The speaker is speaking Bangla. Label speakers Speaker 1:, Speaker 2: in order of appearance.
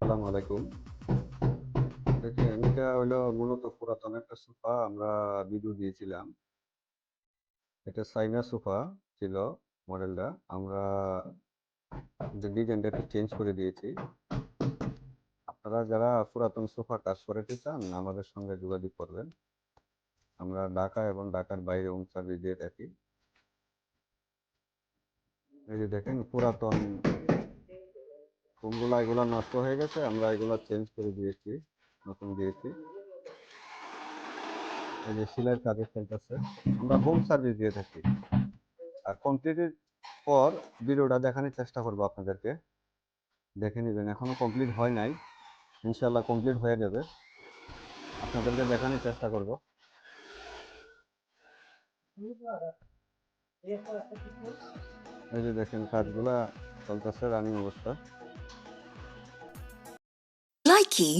Speaker 1: আসসালামু আলাইকুম। দেখেন এটা হইলো মূলত পুরাতন একটা সোফা আমরা ভিডিও দিয়েছিলাম। এটা চাইনা সোফা ছিল মডেলটা। আমরা যে ডিজাইনটা একটু চেঞ্জ করে দিয়েছি। আপনারা যারা পুরাতন সোফা কাজ করাতে চান আমাদের সঙ্গে যোগাযোগ করবেন। আমরা ঢাকা এবং ঢাকার বাইরে হোম সার্ভিস দিয়ে থাকি। এই যে দেখেন পুরাতন ফোমগুলা এগুলো নষ্ট হয়ে গেছে, আমরা এগুলো চেঞ্জ করে দিয়েছি, নতুন দিয়েছি। এই যে সেলাইয়ের কাজে চলতেছে। আমরা হোম সার্ভিস দিয়ে থাকি। আর কমপ্লিটের পর ভিডিওটা দেখানোর চেষ্টা করবো আপনাদেরকে। দেখে নেবেন, এখনো কমপ্লিট হয় নাই, ইনশাল্লাহ কমপ্লিট হয়ে যাবে, আপনাদেরকে দেখানোর চেষ্টা করব। এই যে দেখেন কাজগুলা চলতেছে রানিং অবস্থা।
Speaker 2: Likey